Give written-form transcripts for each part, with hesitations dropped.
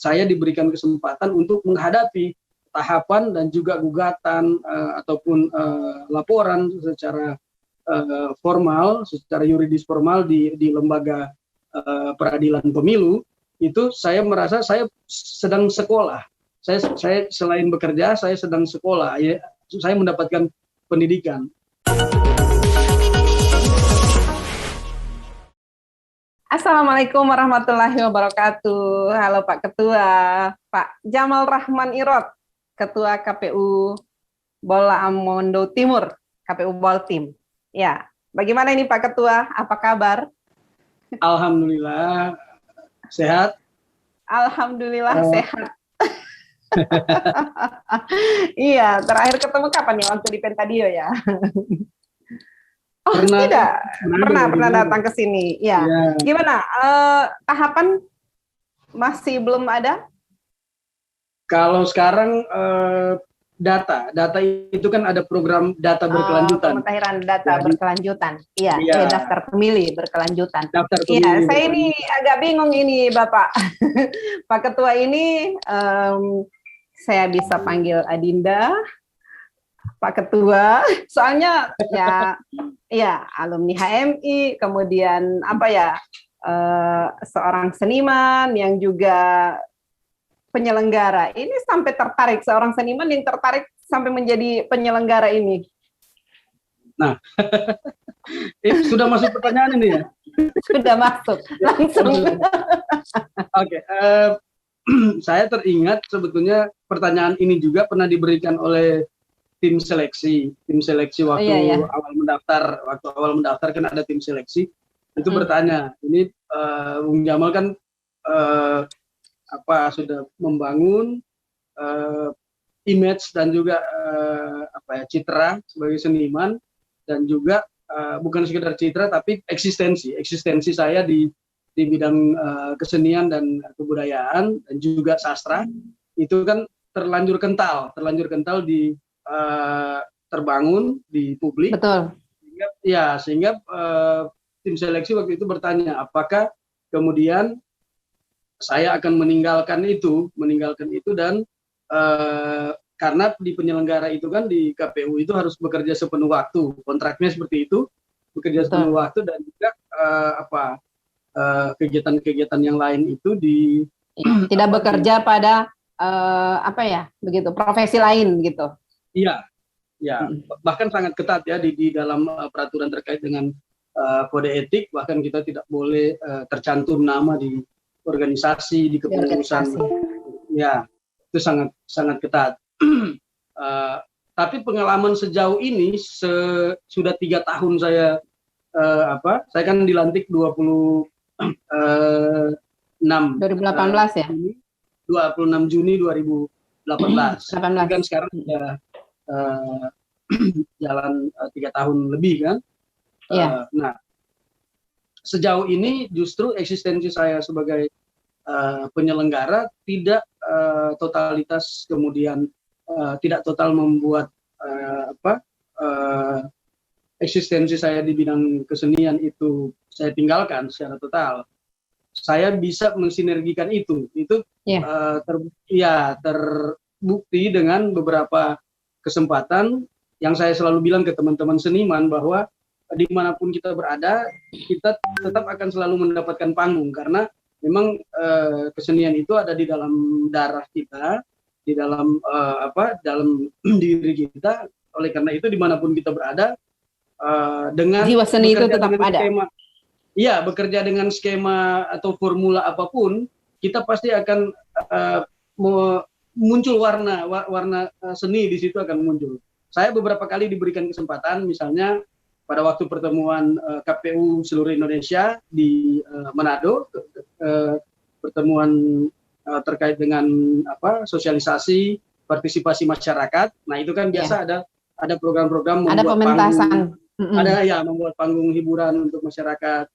saya diberikan kesempatan untuk menghadapi tahapan dan juga gugatan ataupun laporan secara formal, secara yuridis formal di lembaga peradilan pemilu. Itu saya merasa saya sedang sekolah. Saya selain bekerja, saya sedang sekolah. Ya, saya mendapatkan pendidikan. Assalamualaikum warahmatullahi wabarakatuh. Halo Pak Ketua, Pak Jamal Rahman Irot, Ketua KPU Bola Amondo Timur, KPU Boltim. Ya, bagaimana ini Pak Ketua? Apa kabar? Alhamdulillah sehat. Alhamdulillah sehat. Iya, terakhir ketemu kapan nih? Waktu di Pentadio ya? Oh, pernah datang ke sini. Ya. Gimana? Tahapan masih belum ada? Kalau sekarang data itu kan ada program data berkelanjutan. Pemutakhiran data berkelanjutan. Iya, daftar pemilih berkelanjutan. Iya, saya ini agak bingung ini, Bapak. Pak Ketua ini saya bisa panggil Adinda, Pak Ketua, soalnya ya alumni HMI, kemudian seorang seniman yang juga penyelenggara. Ini sampai tertarik, seorang seniman yang tertarik sampai menjadi penyelenggara ini. Nah, sudah masuk pertanyaan ini ya? Sudah masuk, langsung. Oke, saya teringat sebetulnya pertanyaan ini juga pernah diberikan oleh tim seleksi waktu awal mendaftar kan ada tim seleksi itu bertanya, ini Bung Jamal kan sudah membangun image dan juga citra sebagai seniman, dan juga bukan sekedar citra tapi eksistensi saya di bidang kesenian dan kebudayaan dan juga sastra itu kan terlanjur kental terbangun di publik. Betul. Sehingga tim seleksi waktu itu bertanya apakah kemudian saya akan meninggalkan itu dan karena di penyelenggara itu kan di KPU itu harus bekerja sepenuh waktu, kontraknya seperti itu, bekerja sepenuh waktu, dan juga kegiatan-kegiatan yang lain itu tidak bekerja pada begitu profesi lain gitu. Iya, bahkan sangat ketat ya di dalam peraturan terkait dengan kode etik, bahkan kita tidak boleh tercantum nama di organisasi, di kepengurusan. Ya, itu sangat ketat. Tapi pengalaman sejauh ini sudah 3 tahun saya kan dilantik 2018 ya. 26 Juni 2018. Kan sekarang sudah jalan 3 tahun lebih kan. Nah, sejauh ini justru eksistensi saya sebagai penyelenggara tidak totalitas kemudian tidak total membuat eksistensi saya di bidang kesenian itu saya tinggalkan secara total. Saya bisa mensinergikan itu terbukti dengan beberapa kesempatan yang saya selalu bilang ke teman-teman seniman bahwa dimanapun kita berada, kita tetap akan selalu mendapatkan panggung karena memang kesenian itu ada di dalam darah kita, di dalam dalam diri kita. Oleh karena itu dimanapun kita berada, dengan jiwa seni itu tetap ada. Iya, bekerja dengan skema atau formula apapun, kita pasti akan muncul warna seni di situ akan muncul. Saya beberapa kali diberikan kesempatan, misalnya pada waktu pertemuan KPU seluruh Indonesia di Manado, pertemuan terkait dengan sosialisasi partisipasi masyarakat. Nah itu kan biasa ada program-program membuat pementasan, membuat panggung hiburan untuk masyarakat.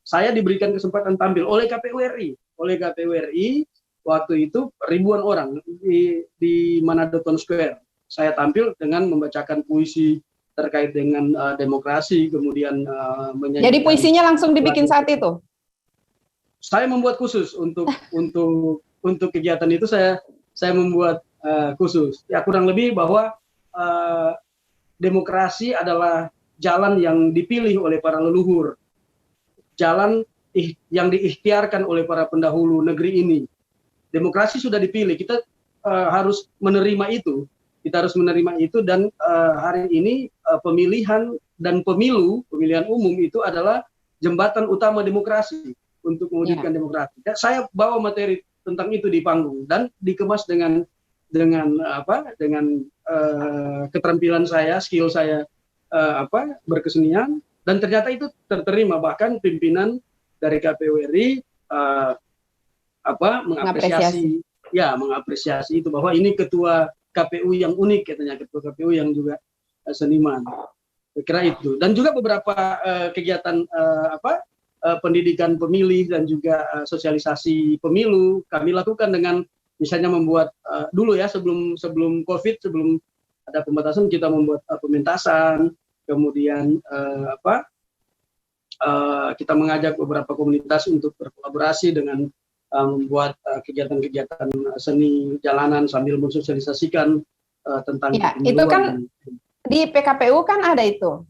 Saya diberikan kesempatan tampil oleh KPU RI waktu itu ribuan orang di Manado Town Square. Saya tampil dengan membacakan puisi terkait dengan demokrasi, kemudian menyanyikan. Jadi puisinya langsung dibikin saat itu? Saya membuat khusus untuk untuk kegiatan itu saya membuat khusus. Ya kurang lebih bahwa demokrasi adalah jalan yang dipilih oleh para leluhur, jalan yang diikhtiarkan oleh para pendahulu negeri ini. Demokrasi sudah dipilih, kita harus menerima itu. Kita harus menerima itu, dan hari ini pemilihan dan pemilihan umum itu adalah jembatan utama demokrasi untuk mewujudkan demokrasi. Dan saya bawa materi tentang itu di panggung dan dikemas dengan keterampilan saya, skill saya berkesenian, dan ternyata itu terterima. Bahkan pimpinan dari KPU RI mengapresiasi itu, bahwa ini ketua KPU yang unik, katanya, ketua KPU yang juga seniman. Saya kira itu. Dan juga beberapa kegiatan pendidikan pemilih dan juga sosialisasi pemilu kami lakukan dengan misalnya membuat dulu ya, sebelum COVID, sebelum ada pembatasan, kita membuat pementasan, kemudian kita mengajak beberapa komunitas untuk berkolaborasi dengan membuat kegiatan-kegiatan seni jalanan sambil mensosialisasikan tentang itu kan di PKPU kan ada itu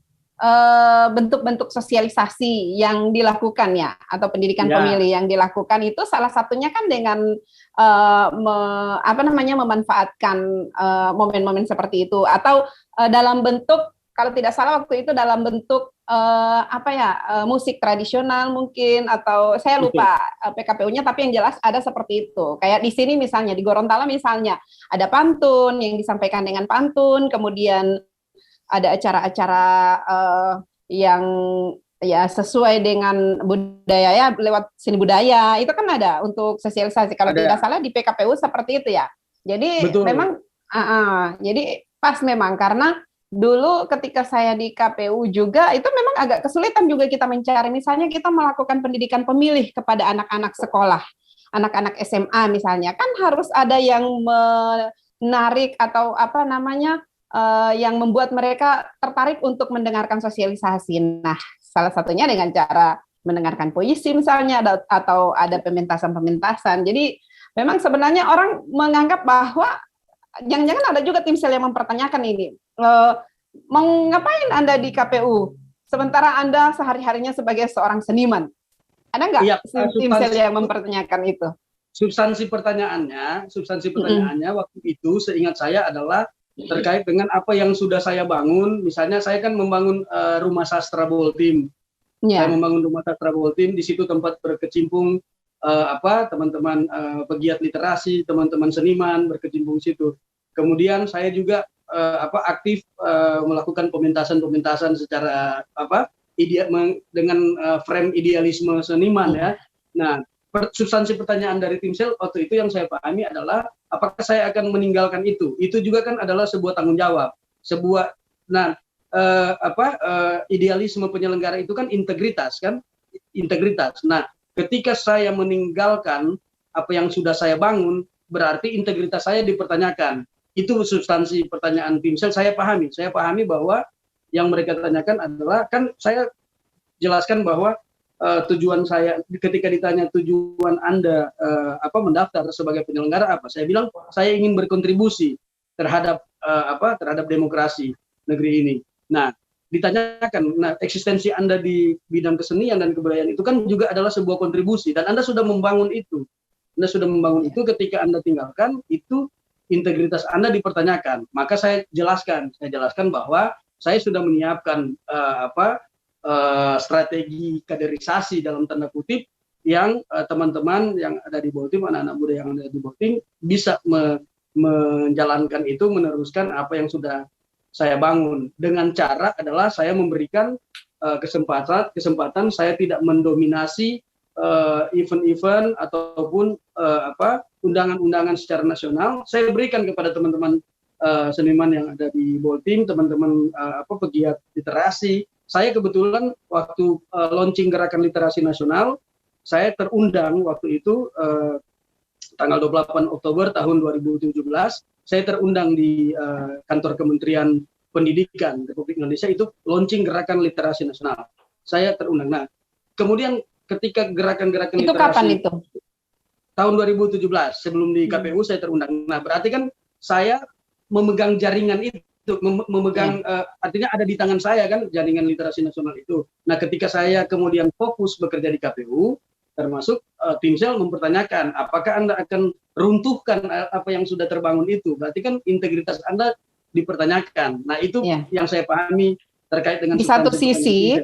bentuk-bentuk sosialisasi yang dilakukan ya, atau pendidikan pemilih yang dilakukan itu salah satunya kan dengan memanfaatkan momen-momen seperti itu, atau dalam bentuk, kalau tidak salah waktu itu dalam bentuk musik tradisional mungkin, atau saya lupa PKPU-nya, tapi yang jelas ada seperti itu. Kayak di sini misalnya, di Gorontalo misalnya, ada pantun yang disampaikan dengan pantun, kemudian ada acara-acara yang ya sesuai dengan budaya ya, lewat seni budaya, itu kan ada untuk sosialisasi. Kalau tidak salah di PKPU seperti itu ya. Jadi memang, jadi pas memang, karena dulu ketika saya di KPU juga, itu memang agak kesulitan juga kita mencari, misalnya kita melakukan pendidikan pemilih kepada anak-anak sekolah, anak-anak SMA misalnya, kan harus ada yang menarik atau yang membuat mereka tertarik untuk mendengarkan sosialisasi. Nah, salah satunya dengan cara mendengarkan puisi misalnya, atau ada pementasan-pementasan. Jadi memang sebenarnya orang menganggap bahwa jangan-jangan ada juga tim sel yang mempertanyakan ini, mau ngapain Anda di KPU sementara Anda sehari-harinya sebagai seorang seniman? Ada nggak tim sel yang mempertanyakan itu? Substansi pertanyaannya waktu itu seingat saya adalah terkait dengan apa yang sudah saya bangun. Misalnya saya kan membangun rumah sastra Boltim. Saya membangun rumah sastra Boltim, di situ tempat berkecimpung teman-teman pegiat literasi, teman-teman seniman berkecimpung situ. Kemudian saya juga aktif melakukan pementasan secara dengan frame idealisme seniman ya. Nah, substansi pertanyaan dari tim sel waktu itu yang saya pahami adalah apakah saya akan meninggalkan itu. Itu juga kan adalah sebuah tanggung jawab. Idealisme penyelenggara itu kan integritas kan? Integritas. Nah, ketika saya meninggalkan apa yang sudah saya bangun, berarti integritas saya dipertanyakan. Itu substansi pertanyaan tim sel. Saya pahami bahwa yang mereka tanyakan adalah, kan saya jelaskan bahwa tujuan saya ketika ditanya tujuan Anda mendaftar sebagai penyelenggara apa, saya bilang saya ingin berkontribusi terhadap demokrasi negeri ini. Nah, ditanyakan, eksistensi Anda di bidang kesenian dan kebudayaan itu kan juga adalah sebuah kontribusi, dan Anda sudah membangun itu. Ketika Anda tinggalkan itu, integritas Anda dipertanyakan. Maka saya jelaskan bahwa saya sudah menyiapkan strategi kaderisasi dalam tanda kutip yang teman-teman yang ada di Boltim, anak-anak muda yang ada di Boltim bisa menjalankan itu, meneruskan apa yang sudah saya bangun. Dengan cara adalah saya memberikan kesempatan saya tidak mendominasi event-event ataupun undangan-undangan secara nasional. Saya berikan kepada teman-teman seniman yang ada di Boltim, teman-teman pegiat literasi. Saya kebetulan waktu launching gerakan literasi nasional, saya terundang waktu itu tanggal 28 Oktober tahun 2017, saya terundang di kantor Kementerian Pendidikan Republik Indonesia, itu launching gerakan literasi nasional. Saya terundang. Nah, kemudian ketika gerakan-gerakan itu literasi kapan itu? tahun 2017 sebelum di KPU saya terundang. Nah, berarti kan saya memegang jaringan itu, memegang artinya ada di tangan saya kan jaringan literasi nasional itu. Nah, ketika saya kemudian fokus bekerja di KPU, termasuk tim sel mempertanyakan apakah Anda akan runtuhkan apa yang sudah terbangun itu. Berarti kan integritas Anda dipertanyakan. Nah, itu yang saya pahami terkait dengan di satu sisi.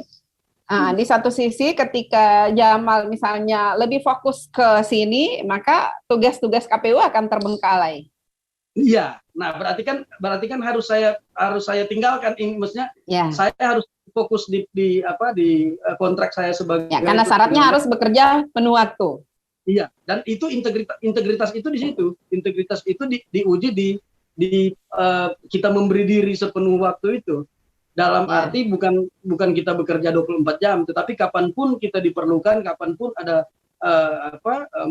Di satu sisi ketika Jamal misalnya lebih fokus ke sini, maka tugas-tugas KPU akan terbengkalai. Iya. Nah, berarti kan harus saya tinggalkan ini, maksudnya saya harus fokus di kontrak saya sebagai karena syaratnya harus bekerja penuh waktu. Iya, dan itu integritas itu di situ. Integritas itu diuji di kita memberi diri sepenuh waktu itu. Dalam arti bukan kita bekerja 24 jam, tetapi kapanpun kita diperlukan, kapanpun ada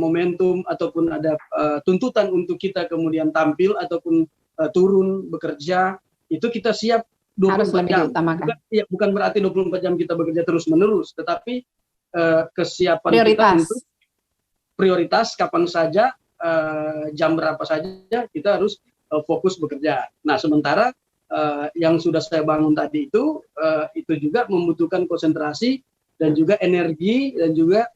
momentum ataupun ada tuntutan untuk kita kemudian tampil ataupun turun bekerja, itu kita siap 24 jam. Bukan berarti 24 jam kita bekerja terus-menerus, tetapi kesiapan kita untuk prioritas kapan saja, jam berapa saja kita harus fokus bekerja. Nah, sementara yang sudah saya bangun tadi itu juga membutuhkan konsentrasi dan juga energi dan juga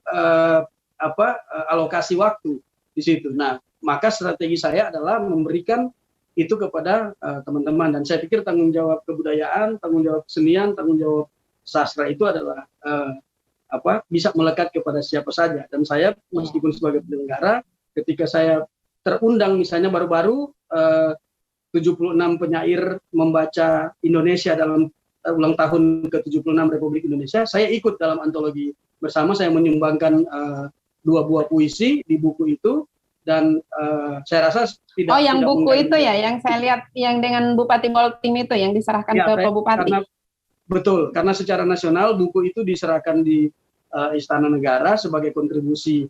alokasi waktu di situ. Nah, maka strategi saya adalah memberikan itu kepada teman-teman, dan saya pikir tanggung jawab kebudayaan, tanggung jawab kesenian, tanggung jawab sastra itu adalah bisa melekat kepada siapa saja. Dan saya meskipun sebagai penyelenggara, ketika saya terundang misalnya baru-baru 76 penyair membaca Indonesia dalam ulang tahun ke-76 Republik Indonesia, saya ikut dalam antologi bersama, saya menyumbangkan 2 buah puisi di buku itu, dan saya rasa yang buku itu yang saya lihat yang dengan Bupati Boltim itu yang diserahkan ke Pak Bupati. Karena secara nasional buku itu diserahkan di Istana Negara sebagai kontribusi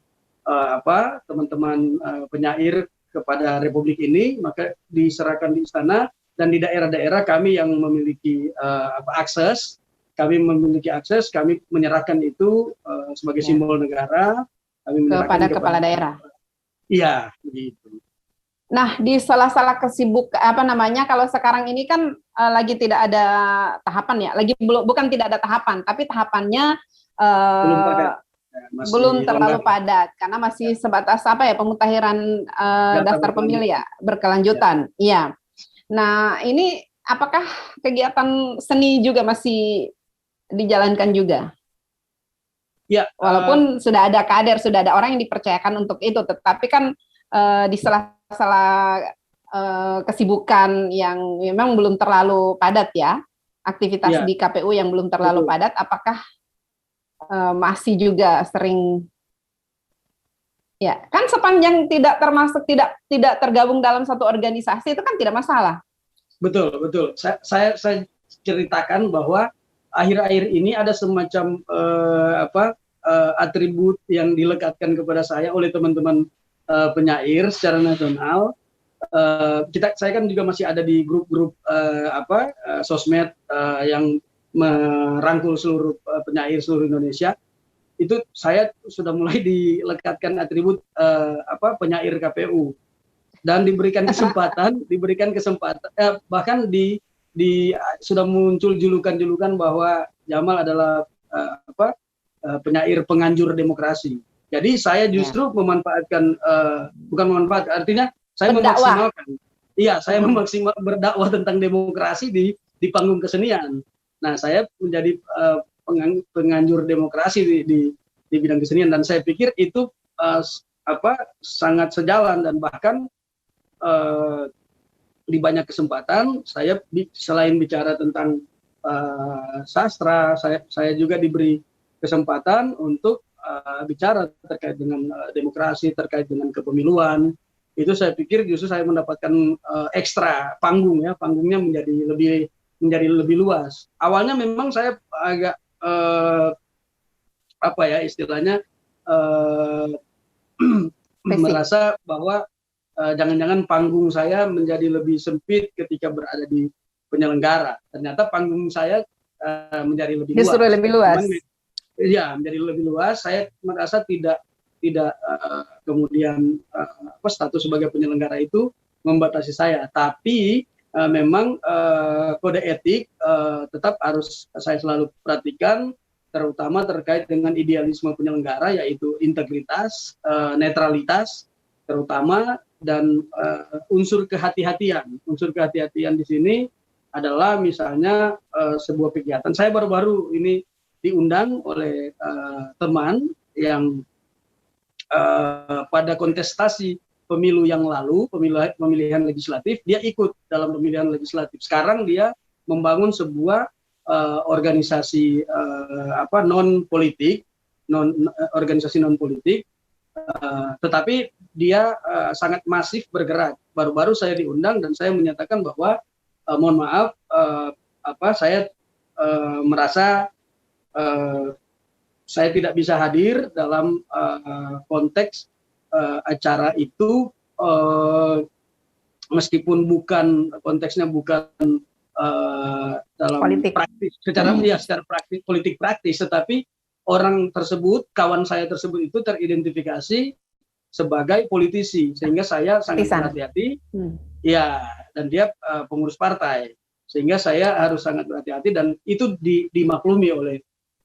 teman-teman penyair kepada Republik ini, maka diserahkan di istana, dan di daerah-daerah kami yang memiliki akses, kami menyerahkan itu sebagai simbol negara, kami kepada kepala daerah. Iya, begitu. Nah, di salah-salah kalau sekarang ini kan lagi tidak ada tahapan bukan tidak ada tahapan, tapi tahapannya belum padat. Belum terlalu padat karena masih sebatas pemutahiran daftar pemilih berkelanjutan. Iya. Nah, ini apakah kegiatan seni juga masih dijalankan juga? Ya, walaupun sudah ada kader, sudah ada orang yang dipercayakan untuk itu, tetapi kan di sela-sela kesibukan yang memang belum terlalu padat aktivitas di KPU yang belum terlalu padat, apakah masih juga sering kan sepanjang tidak tergabung dalam satu organisasi itu kan tidak masalah. Betul. Saya ceritakan bahwa akhir-akhir ini ada semacam atribut yang dilekatkan kepada saya oleh teman-teman penyair secara nasional. Saya kan juga masih ada di grup-grup sosmed yang merangkul seluruh penyair seluruh Indonesia. Itu saya sudah mulai dilekatkan atribut penyair KPU, dan diberikan kesempatan bahkan sudah muncul julukan bahwa Jamal adalah penyair penganjur demokrasi. Jadi saya justru artinya saya memaksimalkan. Iya, saya berdakwah tentang demokrasi di panggung kesenian. Nah, saya menjadi penganjur demokrasi di bidang kesenian, dan saya pikir itu sangat sejalan, dan bahkan di banyak kesempatan saya selain bicara tentang sastra, saya juga diberi kesempatan untuk bicara terkait dengan demokrasi, terkait dengan kepemiluan. Itu saya pikir justru saya mendapatkan ekstra panggungnya menjadi lebih luas. Awalnya memang saya agak istilahnya merasa bahwa jangan-jangan panggung saya menjadi lebih sempit ketika berada di penyelenggara. Ternyata panggung saya menjadi lebih luas. Justru lebih luas. Iya, menjadi lebih luas. Saya merasa tidak kemudian status sebagai penyelenggara itu membatasi saya, tapi memang kode etik tetap harus saya selalu perhatikan, terutama terkait dengan idealisme penyelenggara, yaitu integritas, netralitas terutama, dan unsur kehati-hatian. Unsur kehati-hatian di sini adalah misalnya sebuah kegiatan. Saya baru-baru ini diundang oleh teman yang pada kontestasi pemilu yang lalu, pemilihan legislatif, dia ikut dalam pemilihan legislatif. Sekarang dia membangun sebuah organisasi non politik, organisasi non politik, tetapi dia sangat masif bergerak. Baru-baru saya diundang dan saya menyatakan bahwa mohon maaf, saya merasa saya tidak bisa hadir dalam konteks acara itu, meskipun konteksnya bukan dalam politik praktis, secara praktis, politik praktis, tetapi orang tersebut, kawan saya tersebut itu teridentifikasi sebagai politisi, sehingga saya sangat berhati-hati, ya, dan dia pengurus partai, sehingga saya harus sangat berhati-hati, dan itu dimaklumi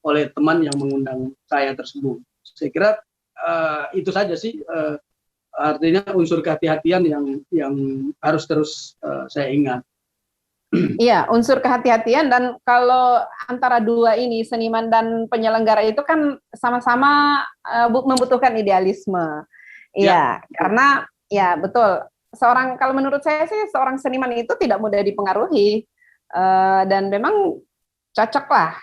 oleh teman yang mengundang saya tersebut. Saya kira itu saja sih, artinya unsur kehati-hatian yang harus terus saya ingat. Iya, unsur kehati-hatian, dan kalau antara dua ini, seniman dan penyelenggara, itu kan sama-sama membutuhkan idealisme. Iya, karena ya betul. Kalau menurut saya sih, seorang seniman itu tidak mudah dipengaruhi, dan memang cocoklah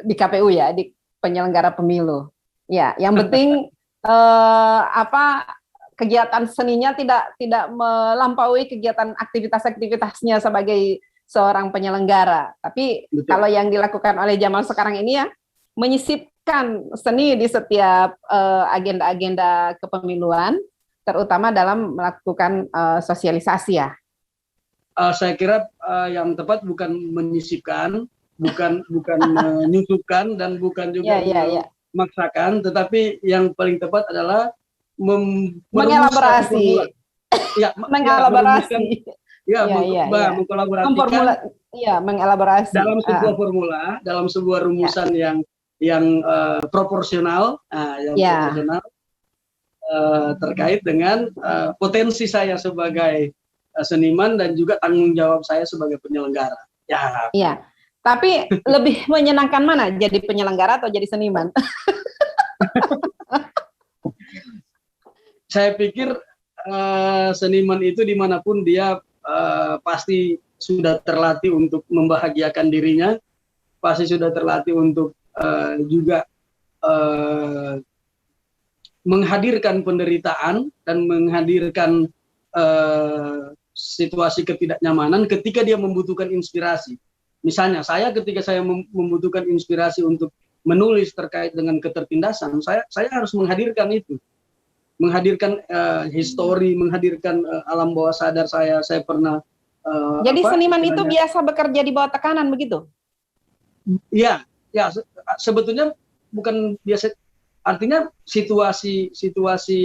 di KPU ya, di penyelenggara pemilu. Ya, yang penting kegiatan seninya tidak melampaui kegiatan aktivitasnya sebagai seorang penyelenggara. Tapi betul, kalau yang dilakukan oleh Jamal sekarang ini ya, menyisipkan seni di setiap agenda-agenda kepemiluan, terutama dalam melakukan sosialisasi ya. Saya kira yang tepat bukan menyisipkan, bukan menyusupkan, dan bukan juga memaksakan, tetapi yang paling tepat adalah mengelaborasi, mengelaborasi, mengelaborasi dalam sebuah formula, dalam sebuah rumusan yang proporsional, proporsional terkait dengan potensi saya sebagai seniman dan juga tanggung jawab saya sebagai penyelenggara. Iya. Tapi lebih menyenangkan mana, jadi penyelenggara atau jadi seniman? Saya pikir seniman itu dimanapun dia pasti sudah terlatih untuk membahagiakan dirinya, pasti sudah terlatih untuk juga menghadirkan penderitaan dan menghadirkan situasi ketidaknyamanan ketika dia membutuhkan inspirasi. Misalnya saya ketika saya membutuhkan inspirasi untuk menulis terkait dengan ketertindasan, saya harus menghadirkan itu. Menghadirkan histori, menghadirkan alam bawah sadar saya pernah. Jadi seniman itu biasa bekerja di bawah tekanan begitu? Ya, sebetulnya bukan biasa. Artinya situasi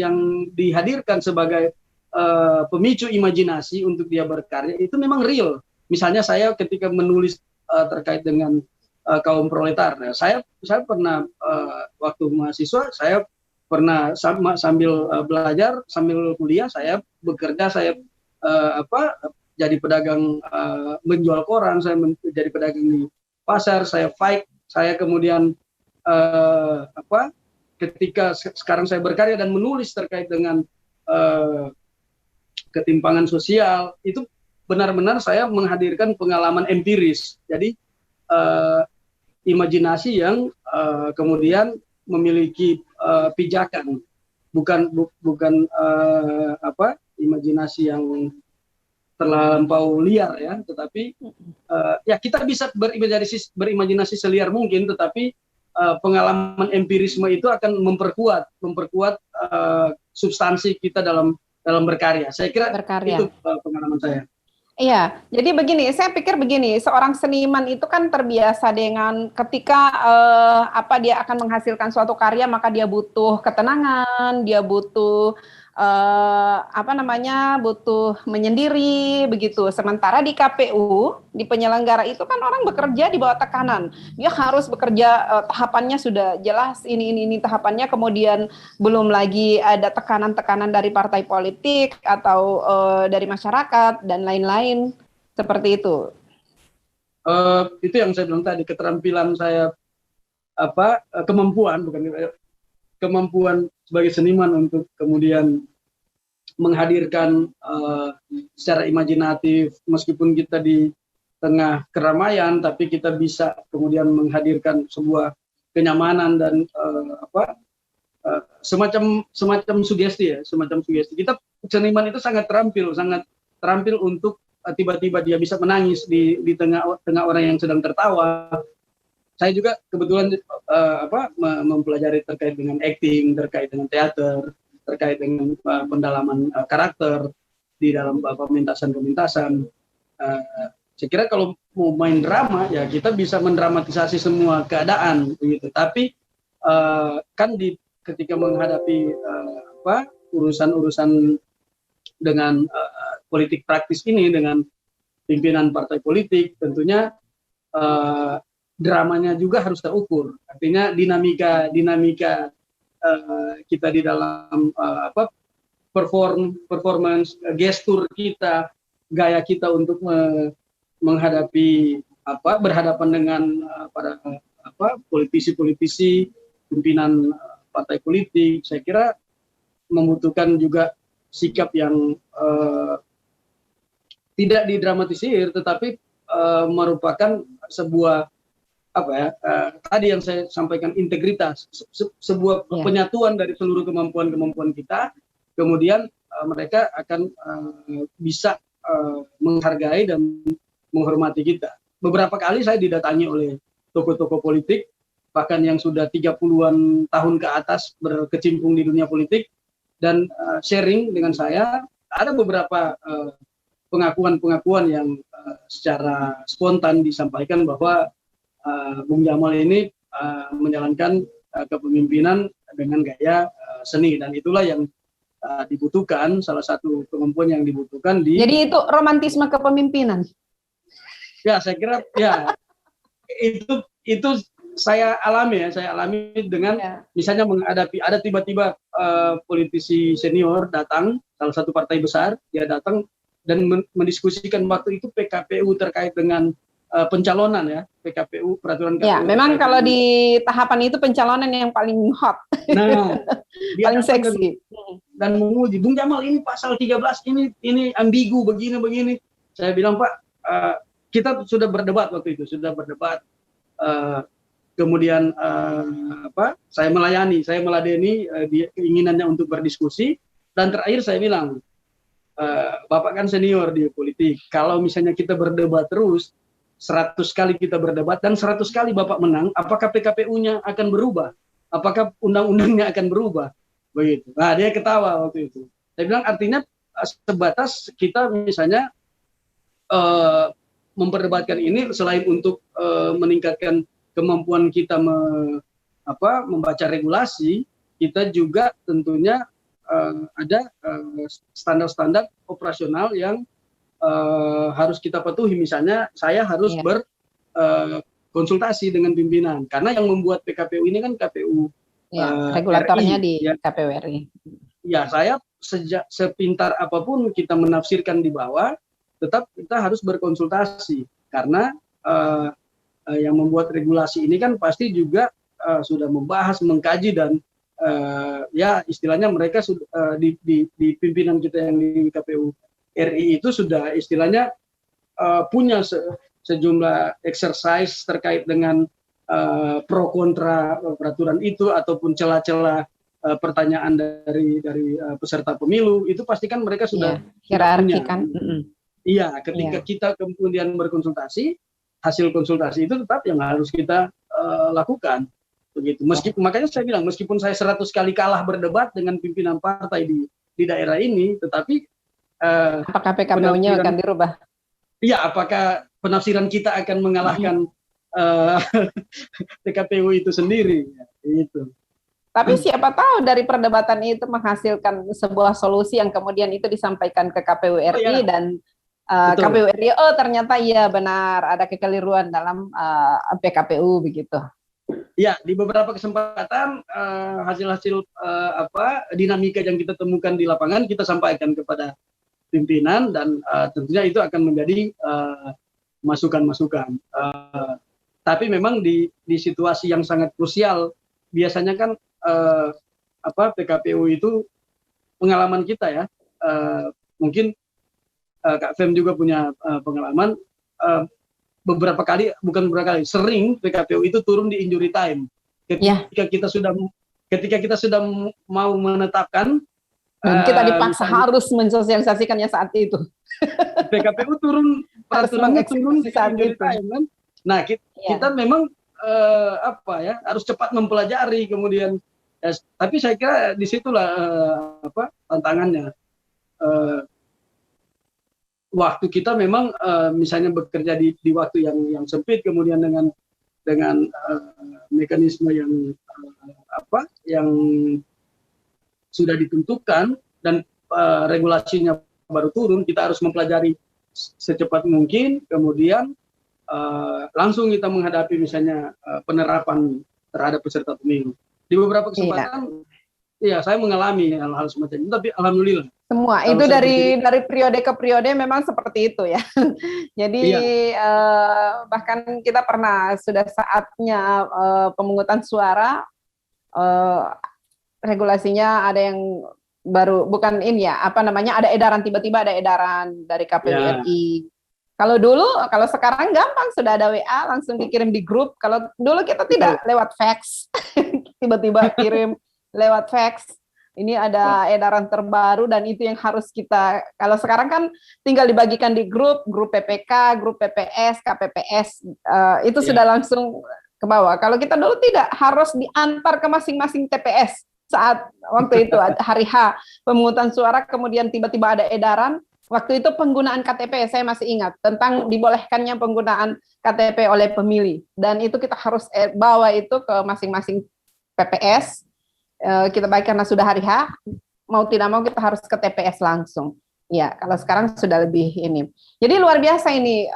yang dihadirkan sebagai pemicu imajinasi untuk dia berkarya itu memang real. Misalnya saya ketika menulis terkait dengan kaum proletar, saya pernah waktu mahasiswa saya pernah sambil belajar, sambil kuliah, saya bekerja, saya jadi pedagang, menjual koran, saya jadi pedagang di pasar, saya fight, saya kemudian ketika sekarang saya berkarya dan menulis terkait dengan ketimpangan sosial, itu benar-benar saya menghadirkan pengalaman empiris. Jadi imajinasi yang kemudian memiliki pijakan, bukan imajinasi yang terlampau liar ya, tetapi ya kita bisa berimajinasi seliar mungkin, tetapi pengalaman empirisme itu akan memperkuat substansi kita dalam berkarya. Saya kira itu pengalaman saya. Iya, jadi begini, saya pikir begini, seorang seniman itu kan terbiasa dengan ketika dia akan menghasilkan suatu karya, maka dia butuh ketenangan, dia butuh butuh menyendiri begitu. Sementara di KPU, di penyelenggara itu kan orang bekerja di bawah tekanan. Dia harus bekerja, tahapannya sudah jelas ini tahapannya, kemudian belum lagi ada tekanan-tekanan dari partai politik atau dari masyarakat dan lain-lain seperti itu. Itu yang saya bilang tadi, keterampilan saya kemampuan sebagai seniman untuk kemudian menghadirkan secara imajinatif, meskipun kita di tengah keramaian, tapi kita bisa kemudian menghadirkan sebuah kenyamanan dan semacam sugesti ya, semacam sugesti. Kita seniman itu sangat terampil untuk tiba-tiba dia bisa menangis di tengah orang yang sedang tertawa. Saya juga kebetulan mempelajari terkait dengan acting, terkait dengan teater, terkait dengan pendalaman karakter di dalam pementasan. Saya kira kalau mau main drama ya kita bisa mendramatisasi semua keadaan begitu. Tapi kan ketika menghadapi urusan dengan politik praktis ini dengan pimpinan partai politik, tentunya dramanya juga harus terukur. Artinya dinamika kita di dalam performance, gestur kita, gaya kita untuk menghadapi berhadapan dengan para politisi-politisi, pimpinan partai politik, saya kira membutuhkan juga sikap yang tidak didramatisir, tetapi merupakan sebuah tadi yang saya sampaikan, integritas, sebuah penyatuan dari seluruh kemampuan kita, kemudian mereka akan bisa menghargai dan menghormati kita. Beberapa kali saya didatangi oleh tokoh-tokoh politik, bahkan yang sudah 30-an tahun ke atas berkecimpung di dunia politik, dan sharing dengan saya, ada beberapa pengakuan yang secara spontan disampaikan bahwa Bung Jamal ini menjalankan kepemimpinan dengan gaya seni, dan itulah yang dibutuhkan, salah satu kemampuan yang dibutuhkan di. Jadi itu romantisme kepemimpinan. Ya, saya kira ya itu saya alami dengan misalnya menghadapi ada tiba-tiba politisi senior datang, salah satu partai besar, dia datang dan mendiskusikan waktu itu PKPU terkait dengan pencalonan ya, PKPU, peraturan KPU. Ya, memang kalau di tahapan itu pencalonan yang paling hot. Nah, paling seksi. Dan menguji, Bung Jamal ini pasal 13 ini ambigu begini. Saya bilang, Pak, kita sudah berdebat waktu itu, kemudian saya meladeni keinginannya untuk berdiskusi, dan terakhir saya bilang, Bapak kan senior di politik, kalau misalnya kita berdebat terus, 100 kali kita berdebat dan 100 kali Bapak menang, apakah PKPU-nya akan berubah? Apakah undang-undangnya akan berubah? Begitu. Nah, dia ketawa waktu itu. Saya bilang artinya sebatas kita misalnya memperdebatkan ini selain untuk meningkatkan kemampuan kita membaca regulasi, kita juga tentunya ada standar-standar operasional yang harus kita patuhi. Misalnya saya harus berkonsultasi dengan pimpinan, karena yang membuat PKPU ini kan KPU regulatornya RI, di KPU RI. Ya, saya sepintar apapun kita menafsirkan di bawah, tetap kita harus berkonsultasi, karena yang membuat regulasi ini kan pasti juga sudah membahas, mengkaji, dan ya istilahnya mereka sudah di pimpinan kita yang di KPU RI itu sudah istilahnya punya sejumlah exercise terkait dengan pro kontra peraturan itu ataupun celah-celah pertanyaan dari peserta pemilu, itu pastikan mereka sudah hierarki kan. Iya, ketika kita kemudian berkonsultasi, hasil konsultasi itu tetap yang harus kita lakukan begitu. Makanya saya bilang, meskipun saya 100 kali kalah berdebat dengan pimpinan partai di daerah ini, tetapi apakah PKPU-nya akan dirubah? ya apakah penafsiran kita akan mengalahkan PKPU itu sendiri, itu. Tapi siapa tahu dari perdebatan itu menghasilkan sebuah solusi yang kemudian itu disampaikan ke KPU RI dan KPU RI, oh ternyata iya benar ada kekeliruan dalam PKPU begitu. Ya, di beberapa kesempatan hasil-hasil dinamika yang kita temukan di lapangan kita sampaikan kepada pimpinan dan tentunya itu akan menjadi masukan-masukan. Tapi memang di situasi yang sangat krusial biasanya kan PKPU itu pengalaman kita ya, mungkin Kak Fem juga punya pengalaman beberapa kali, bukan beberapa kali, sering PKPU itu turun di injury time ketika kita sudah mau menetapkan dan kita dipaksa harus mensosialisasikannya saat itu. PKPU turun peraturannya turun di injury time kan. Nah kita memang harus cepat mempelajari kemudian. Tapi saya kira disitulah tantangannya. Waktu kita memang misalnya bekerja di waktu yang sempit, kemudian dengan mekanisme yang sudah ditentukan dan regulasinya baru turun, kita harus mempelajari secepat mungkin, kemudian langsung kita menghadapi misalnya penerapan terhadap peserta pemilu. Di beberapa kesempatan, saya mengalami hal-hal semacam itu, tapi alhamdulillah. Semua itu dari periode ke periode memang seperti itu ya. Jadi bahkan kita pernah sudah saatnya pemungutan suara, regulasinya ada yang baru, bukan ini ya, ada edaran, tiba-tiba ada edaran dari KPU RI. Kalau sekarang gampang, sudah ada WA langsung dikirim di grup. Kalau dulu kita tidak lewat fax, tiba-tiba kirim lewat fax. Ini ada edaran terbaru dan itu yang harus kita. Kalau sekarang kan tinggal dibagikan di grup PPK, grup PPS, KPPS, itu sudah langsung ke bawah. Kalau kita dulu tidak, harus diantar ke masing-masing TPS saat waktu itu hari H pemungutan suara, kemudian tiba-tiba ada edaran. Waktu itu penggunaan KTP, saya masih ingat, tentang dibolehkannya penggunaan KTP oleh pemilih. Dan itu kita harus bawa itu ke masing-masing PPS, kita baik karena sudah hari H, mau tidak mau kita harus ke TPS langsung. Ya, kalau sekarang sudah lebih ini. Jadi luar biasa ini,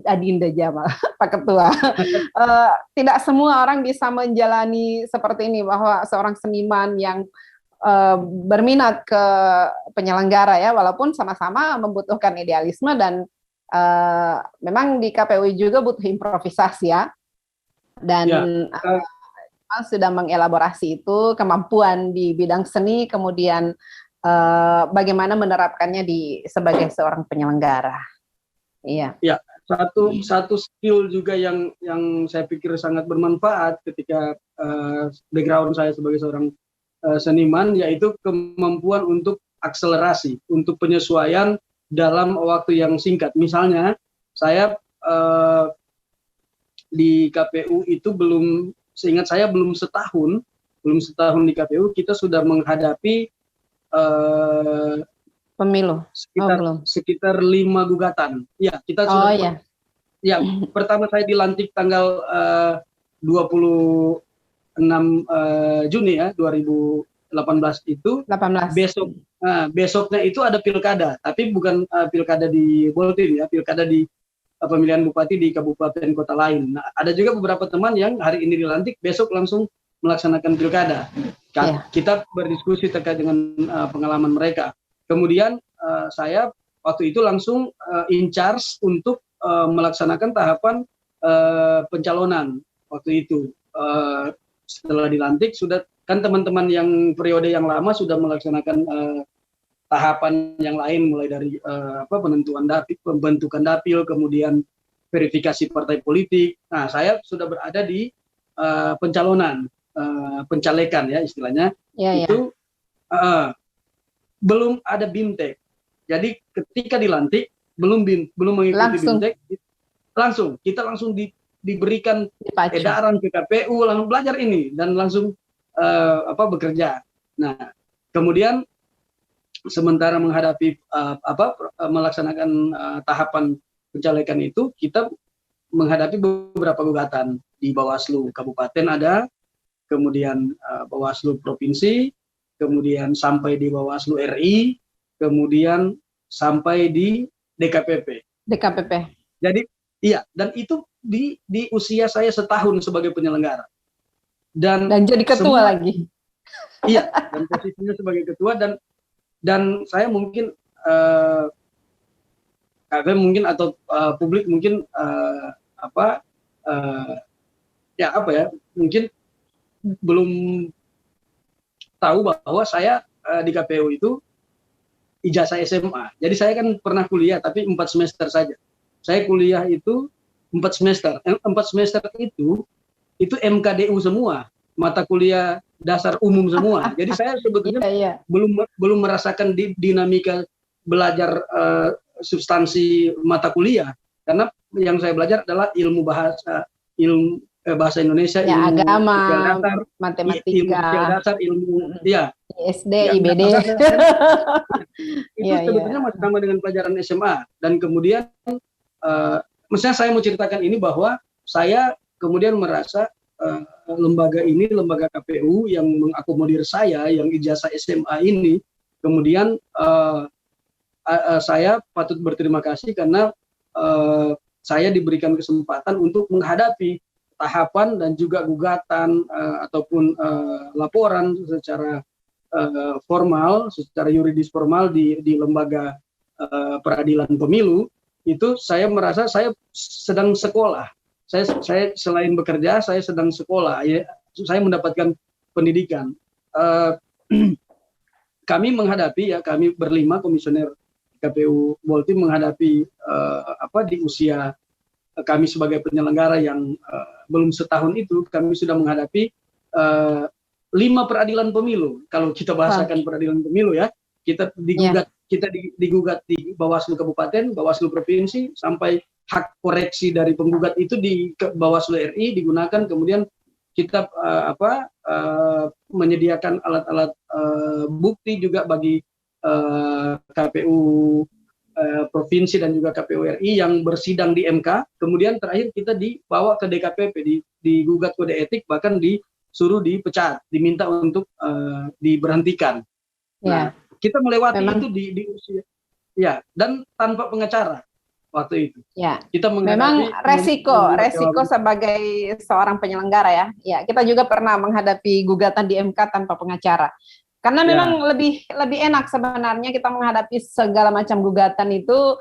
Adinda Jamal, Pak Ketua. Tidak semua orang bisa menjalani seperti ini, bahwa seorang seniman yang berminat ke penyelenggara ya, walaupun sama-sama membutuhkan idealisme dan memang di KPU juga butuh improvisasi ya, dan sudah mengelaborasi itu kemampuan di bidang seni, kemudian bagaimana menerapkannya sebagai seorang penyelenggara. Iya. Ya, satu skill juga yang saya pikir sangat bermanfaat ketika background saya sebagai seorang seniman, yaitu kemampuan untuk akselerasi, untuk penyesuaian dalam waktu yang singkat. Misalnya, saya di KPU itu seingat saya belum setahun di KPU, kita sudah menghadapi pemilu sekitar 5 gugatan. Ya, kita sudah. Ya, pertama saya dilantik tanggal 26 Juni ya 2018 itu. Besoknya itu ada pilkada, tapi bukan pilkada di Boltin ya, pilkada di pemilihan bupati di kabupaten kota lain. Nah, ada juga beberapa teman yang hari ini dilantik, besok langsung melaksanakan pilkada. Kita berdiskusi terkait dengan pengalaman mereka. Kemudian saya waktu itu langsung in charge untuk melaksanakan tahapan pencalonan waktu itu. Setelah dilantik, sudah kan teman-teman yang periode yang lama sudah melaksanakan tahapan yang lain, mulai dari penentuan dapil, pembentukan dapil, kemudian verifikasi partai politik. Nah, saya sudah berada di pencalonan, pencalekan ya istilahnya. Itu belum ada BIMTEK. Jadi ketika dilantik belum mengikuti BIMTEK, kita langsung diberikan edaran ke KPU, langsung belajar ini dan langsung bekerja. Nah, kemudian sementara menghadapi melaksanakan tahapan pencalekan itu kita menghadapi beberapa gugatan di Bawaslu Kabupaten ada, kemudian Bawaslu Provinsi, kemudian sampai di Bawaslu RI, kemudian sampai di DKPP. Jadi iya, dan itu di usia saya setahun sebagai penyelenggara. Dan jadi ketua lagi. Iya, dan posisinya sebagai ketua, dan saya mungkin kalian mungkin atau publik mungkin mungkin belum tahu bahwa saya di KPU itu ijazah SMA. Jadi saya kan pernah kuliah tapi 4 semester saja. Saya kuliah itu 4 semester. 4 semester itu MKDU semua, mata kuliah dasar umum semua. Jadi saya sebetulnya belum merasakan dinamika belajar substansi mata kuliah, karena yang saya belajar adalah ilmu bahasa Indonesia, ilmu agama, dasar, matematika, ilmu dasar, ilmu SD, IBD. Itu sebetulnya masih sama dengan pelajaran SMA. Dan kemudian maksudnya saya mau ceritakan ini bahwa saya kemudian merasa lembaga KPU yang mengakomodir saya yang ijazah SMA ini, kemudian saya patut berterima kasih karena saya diberikan kesempatan untuk menghadapi tahapan dan juga gugatan ataupun laporan secara formal, secara yuridis formal di lembaga peradilan pemilu. Itu saya merasa saya sedang sekolah. Saya selain bekerja, saya sedang sekolah. Ya, saya mendapatkan pendidikan. Kami berlima komisioner KPU Boltim menghadapi di usia kami sebagai penyelenggara yang belum setahun itu, kami sudah menghadapi 5 peradilan pemilu. Kalau kita bahasakan peradilan pemilu ya, kita digugat di Bawaslu Kabupaten, Bawaslu Provinsi, sampai hak koreksi dari penggugat itu di Bawaslu RI digunakan. Kemudian kita menyediakan alat-alat bukti juga bagi KPU Provinsi dan juga KPU RI yang bersidang di MK. Kemudian terakhir kita dibawa ke DKPP, digugat kode etik, bahkan disuruh dipecat, diminta untuk diberhentikan. Nah, kita melewati itu di usia, dan tanpa pengacara waktu itu. Kita memang resiko sebagai seorang penyelenggara ya. Kita juga pernah menghadapi gugatan di MK tanpa pengacara. Karena memang lebih enak sebenarnya kita menghadapi segala macam gugatan itu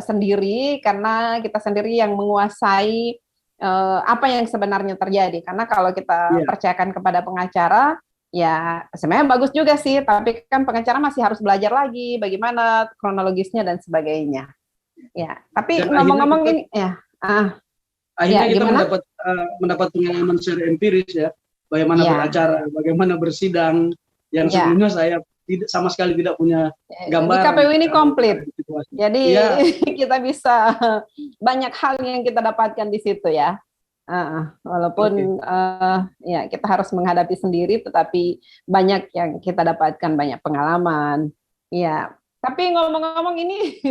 sendiri, karena kita sendiri yang menguasai apa yang sebenarnya terjadi. Karena kalau kita percayakan kepada pengacara, ya sebenarnya bagus juga sih, tapi kan pengacara masih harus belajar lagi bagaimana kronologisnya dan sebagainya. Tapi ngomong-ngomong ini akhirnya kita mendapat pengalaman secara empiris ya. Bagaimana beracara, bagaimana bersidang, yang sebelumnya saya sama sekali tidak punya gambaran. Di KPU ini komplit, jadi kita bisa banyak hal yang kita dapatkan di situ ya. Walaupun kita harus menghadapi sendiri, tetapi banyak yang kita dapatkan, banyak pengalaman. Tapi ngomong-ngomong ini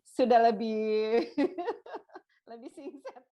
sudah lebih singkat.